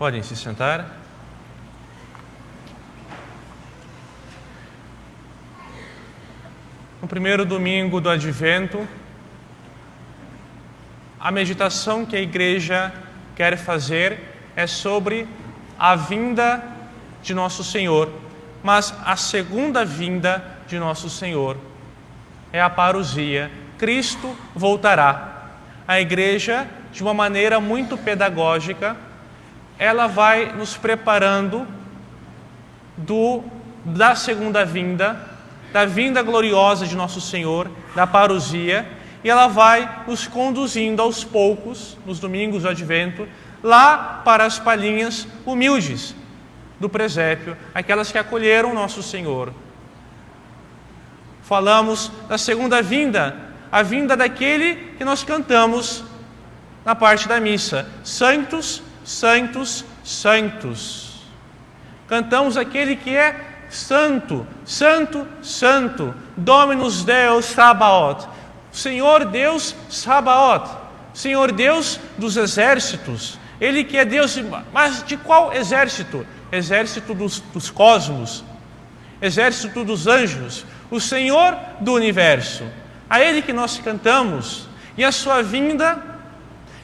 Podem se sentar. No primeiro domingo do Advento, a meditação que a Igreja quer fazer é sobre a vinda de Nosso Senhor, mas a segunda vinda de Nosso Senhor é a parousia. Cristo voltará. A Igreja, de uma maneira muito pedagógica, ela vai nos preparando da segunda vinda, da vinda gloriosa de Nosso Senhor, da parousia, e ela vai nos conduzindo aos poucos, nos domingos do Advento, lá para as palhinhas humildes do presépio, aquelas que acolheram Nosso Senhor. Falamos da segunda vinda, a vinda daquele que nós cantamos na parte da missa. Santos, santos, santos. Cantamos aquele que é santo, santo, santo. Dominus Deus Sabaoth. Senhor Deus Sabaoth. Senhor Deus dos exércitos. Ele que é Deus, mas de qual exército? Exército dos cosmos. Exército dos anjos. O Senhor do universo. A Ele que nós cantamos. E a sua vinda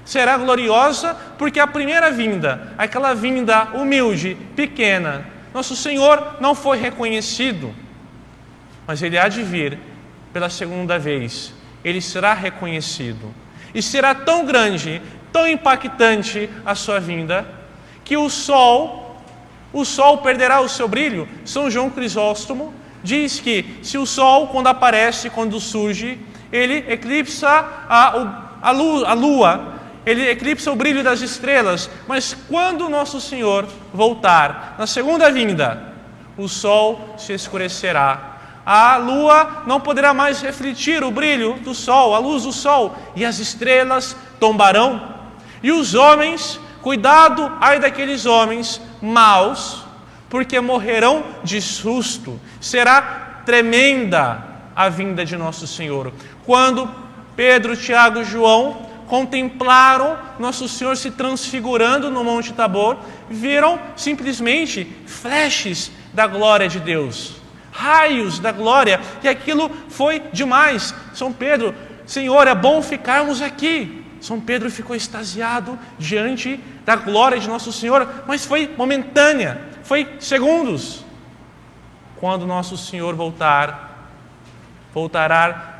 será gloriosa, porque a primeira vinda, aquela vinda humilde, pequena, Nosso Senhor não foi reconhecido, mas Ele há de vir pela segunda vez. Ele será reconhecido. E será tão grande, tão impactante a sua vinda, que o sol perderá o seu brilho. São João Crisóstomo diz que se o sol, quando aparece, quando surge, ele eclipsa a lua, ele eclipsa o brilho das estrelas, mas quando Nosso Senhor voltar, na segunda vinda, o sol se escurecerá. A lua não poderá mais refletir o brilho do sol, a luz do sol, e as estrelas tombarão. E os homens, cuidado, ai daqueles homens maus, porque morrerão de susto. Será tremenda a vinda de Nosso Senhor. Quando Pedro, Tiago e João contemplaram Nosso Senhor se transfigurando no Monte Tabor, viram simplesmente flashes da glória de Deus, raios da glória, e aquilo foi demais. São Pedro, Senhor, é bom ficarmos aqui. São Pedro ficou extasiado diante da glória de Nosso Senhor, mas foi momentânea, foi segundos. Quando Nosso Senhor voltará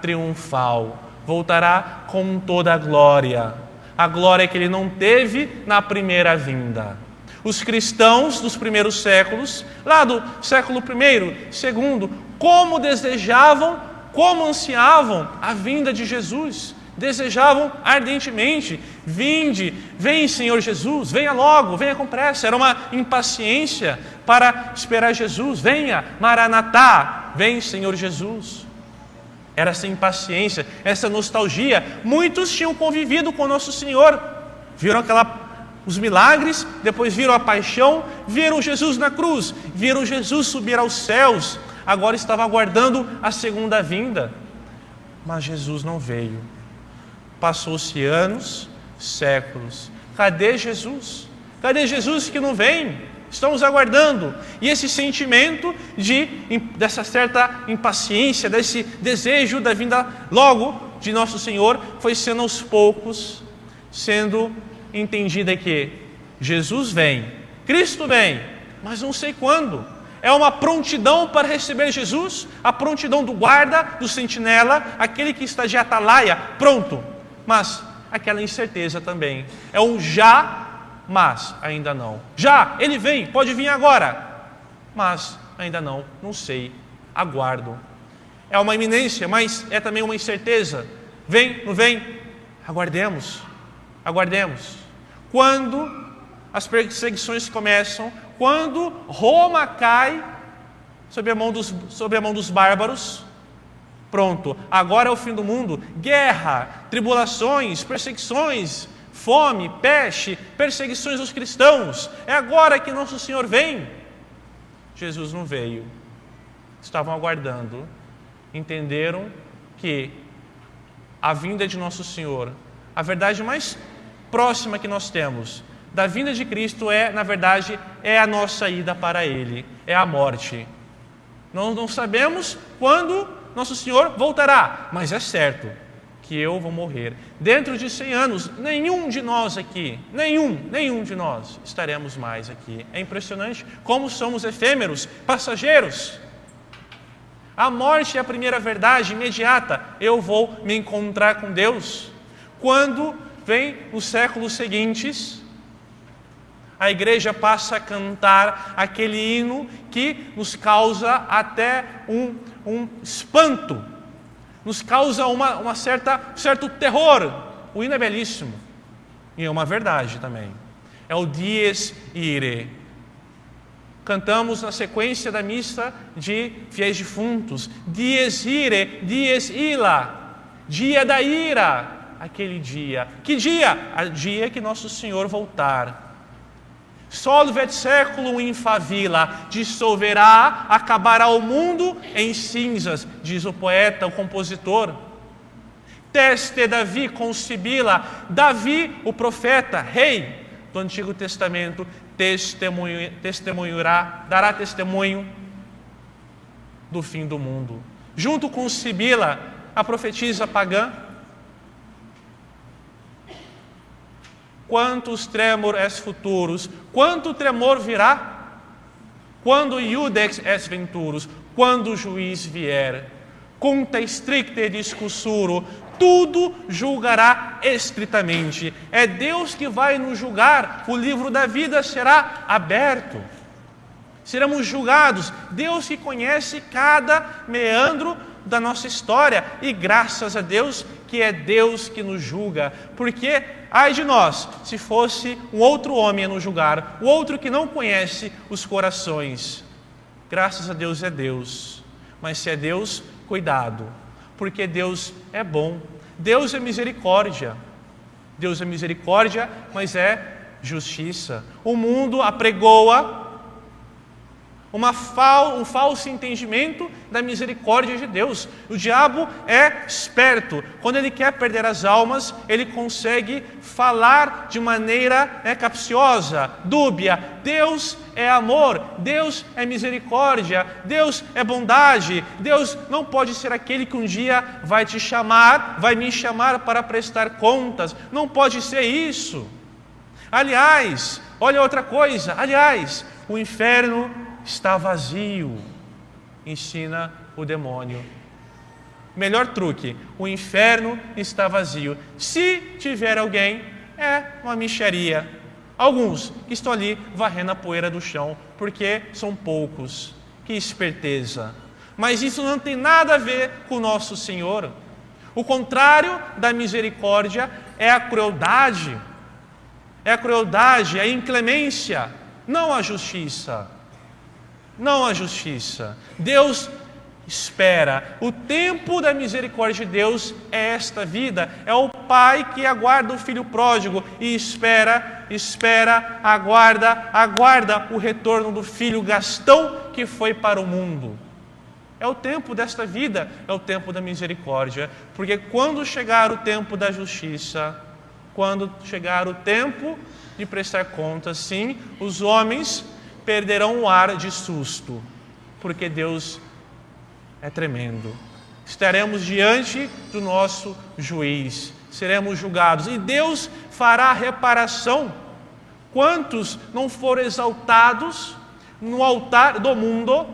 triunfal, voltará com toda a glória que Ele não teve na primeira vinda. Os cristãos dos primeiros séculos, lá do século I, II, como desejavam, como ansiavam a vinda de Jesus, desejavam ardentemente: vinde, vem Senhor Jesus, venha logo, venha com pressa. Era uma impaciência para esperar Jesus. Venha, Maranatá, vem Senhor Jesus. Era essa impaciência, essa nostalgia. Muitos tinham convivido com Nosso Senhor, viram os milagres, depois viram a paixão, viram Jesus na cruz, viram Jesus subir aos céus. Agora estavam aguardando a segunda vinda, mas Jesus não veio. Passou-se anos, séculos. Cadê Jesus? Cadê Jesus que não vem? Estamos aguardando. E esse sentimento dessa certa impaciência, desse desejo da vinda logo de Nosso Senhor, foi sendo aos poucos, sendo entendida que Jesus vem, Cristo vem, mas não sei quando. É uma prontidão para receber Jesus, a prontidão do guarda, do sentinela, aquele que está de atalaia, pronto. Mas aquela incerteza também. É um já, mas ainda não. Já, Ele vem, pode vir agora, mas ainda não, não sei, aguardo. É uma iminência, mas é também uma incerteza. Vem, não vem? Aguardemos, aguardemos. Quando as perseguições começam, quando Roma cai sob a mão dos bárbaros, pronto, agora é o fim do mundo. Guerra, tribulações, perseguições, fome, peste, perseguições dos cristãos. É agora que Nosso Senhor vem. Jesus não veio. Estavam aguardando. Entenderam que a vinda de Nosso Senhor, a verdade mais próxima que nós temos da vinda de Cristo na verdade, é a nossa ida para Ele, é a morte. Nós não sabemos quando Nosso Senhor voltará, mas é certo que eu vou morrer. Dentro de 100 anos, nenhum de nós aqui, nenhum de nós estaremos mais aqui. É impressionante como somos efêmeros, passageiros. A morte é a primeira verdade imediata. Eu vou me encontrar com Deus. Quando vem os séculos seguintes, a igreja passa a cantar aquele hino que nos causa até um espanto, nos causa um certo terror. O hino é belíssimo e é uma verdade também. É o Dies Irae. Cantamos na sequência da missa de fiéis defuntos. Dies Irae, Dies Illa, dia da ira. Aquele dia. Que dia? O dia que Nosso Senhor voltar. Solvet seculum in favilla, dissolverá, acabará o mundo em cinzas, diz o poeta, o compositor. Teste Davi concibila, Davi, o profeta, rei do Antigo Testamento, testemunhará, dará testemunho do fim do mundo. Junto com Sibila, a profetisa pagã. Quantos tremor es futuros, quanto tremor virá, quando iudex es venturus, quando o juiz vier, conta stricte discussuro, tudo julgará estritamente. É Deus que vai nos julgar, o livro da vida será aberto. Seremos julgados, Deus que conhece cada meandro da nossa história, e graças a Deus que é Deus que nos julga, porque ai de nós, se fosse um outro homem a nos julgar, o outro que não conhece os corações. Graças a Deus é Deus, mas se é Deus, cuidado, porque Deus é bom, Deus é misericórdia, Deus é misericórdia, mas é justiça. O mundo apregoa um falso entendimento da misericórdia de Deus. O diabo é esperto. Quando ele quer perder as almas, ele consegue falar de maneira capciosa, dúbia. Deus é amor, Deus é misericórdia, Deus é bondade. Deus não pode ser aquele que um dia vai me chamar para prestar contas. Não pode ser isso. Aliás, olha outra coisa. O inferno está vazio, ensina o demônio. Melhor truque, o inferno está vazio. Se tiver alguém, é uma mixaria. Alguns que estão ali varrendo a poeira do chão, porque são poucos. Que esperteza. Mas isso não tem nada a ver com Nosso Senhor. O contrário da misericórdia é a crueldade. É a crueldade, a inclemência, não a justiça. Não a justiça. Deus espera. O tempo da misericórdia de Deus é esta vida. É o pai que aguarda o filho pródigo e aguarda o retorno do filho Gastão que foi para o mundo. É o tempo desta vida, é o tempo da misericórdia. Porque quando chegar o tempo da justiça, quando chegar o tempo de prestar contas, sim, os homens perderão o ar de susto, porque Deus é tremendo. Estaremos diante do nosso juiz, seremos julgados, e Deus fará reparação. Quantos não foram exaltados no altar do mundo?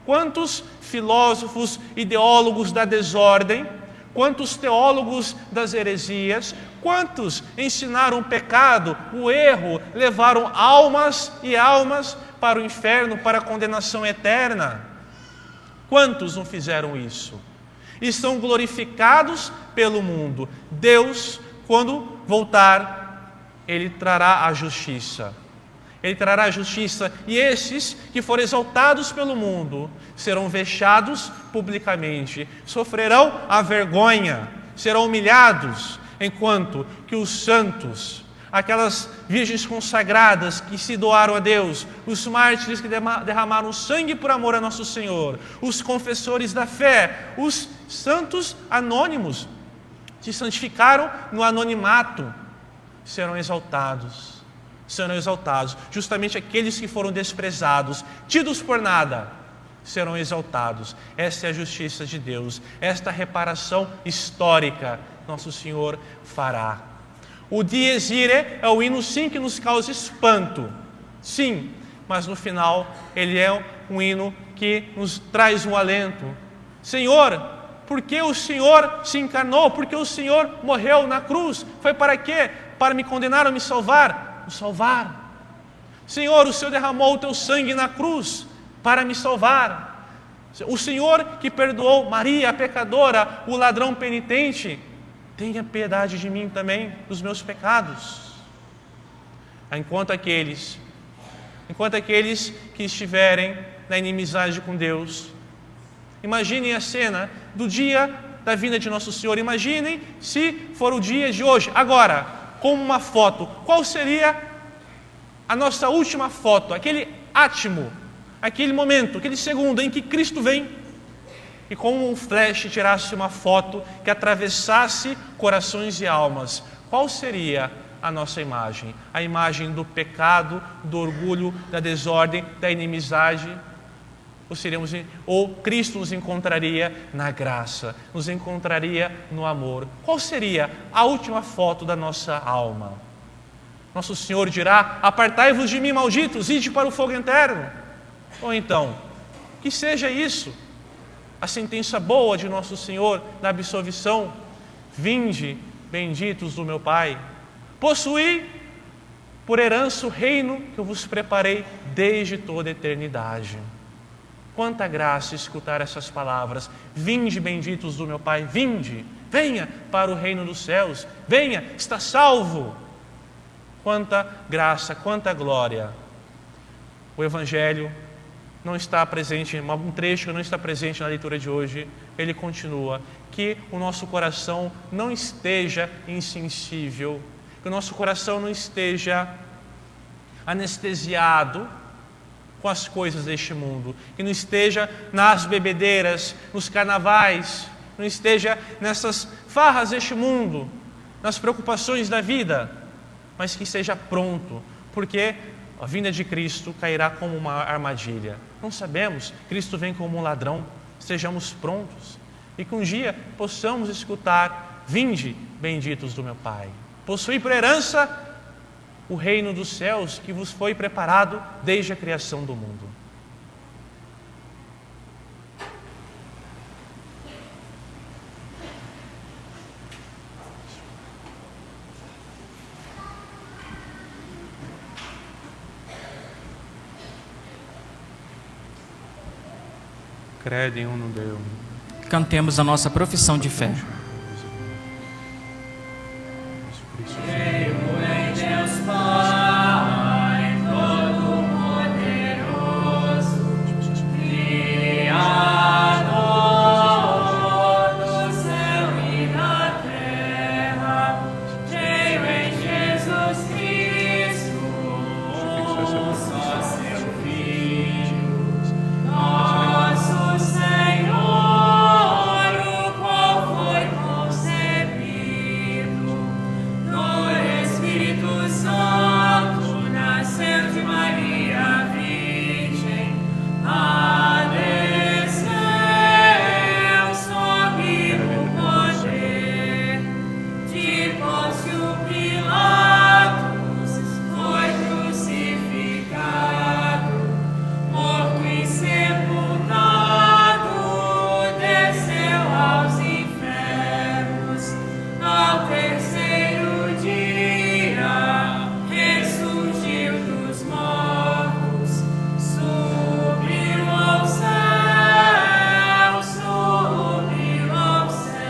Quantos filósofos, ideólogos da desordem, quantos teólogos das heresias, quantos ensinaram o pecado, o erro, levaram almas e almas para o inferno, para a condenação eterna? Quantos não fizeram isso? E são glorificados pelo mundo. Deus, quando voltar, Ele trará a justiça. Ele trará a justiça, e esses que forem exaltados pelo mundo serão vexados publicamente, sofrerão a vergonha, serão humilhados, enquanto que os santos, aquelas virgens consagradas que se doaram a Deus, os mártires que derramaram sangue por amor a Nosso Senhor, os confessores da fé, os santos anônimos, se santificaram no anonimato, serão exaltados. serão exaltados. Justamente aqueles que foram desprezados, tidos por nada, serão exaltados. Essa é a justiça de Deus. Esta reparação histórica nosso Senhor fará. O Dies Irae é o hino, sim, que nos causa espanto. Sim, mas no final ele é um hino que nos traz um alento. Senhor, por que o Senhor se encarnou? Por que o Senhor morreu na cruz? Foi para quê? Para me condenar ou me salvar? Me salvar. Senhor, o Senhor derramou o teu sangue na cruz para me salvar. O Senhor que perdoou Maria, a pecadora, o ladrão penitente, tenha piedade de mim também, dos meus pecados. Enquanto aqueles que estiverem na inimizade com Deus, imaginem a cena do dia da vinda de Nosso Senhor. Imaginem se for o dia de hoje, agora, como uma foto. Qual seria a nossa última foto? Aquele átimo, aquele momento, aquele segundo em que Cristo vem e como um flash tirasse uma foto que atravessasse corações e almas. Qual seria a nossa imagem? A imagem do pecado, do orgulho, da desordem, da inimizade? Ou Cristo nos encontraria na graça, nos encontraria no amor? Qual seria a última foto da nossa alma? Nosso Senhor dirá: apartai-vos de mim, malditos, ide para o fogo eterno. Ou então, que seja isso a sentença boa de Nosso Senhor na absolvição: vinde, benditos do meu Pai, possuí por herança o reino que eu vos preparei desde toda a eternidade. Quanta graça escutar essas palavras: vinde, benditos do meu Pai, vinde, venha para o reino dos céus, venha, está salvo. Quanta graça, quanta glória. O Evangelho não está presente, um trecho que não está presente na leitura de hoje, ele continua: que o nosso coração não esteja insensível, que o nosso coração não esteja anestesiado com as coisas deste mundo, que não esteja nas bebedeiras, nos carnavais, não esteja nessas farras deste mundo, nas preocupações da vida, mas que esteja pronto, porque a vinda de Cristo cairá como uma armadilha. Não sabemos, Cristo vem como um ladrão. Estejamos prontos e que um dia possamos escutar: vinde, benditos do meu Pai, possuí por herança o reino dos céus que vos foi preparado desde a criação do mundo. Credo em um Deus. Cantemos a nossa profissão de fé. Jesus Cristo.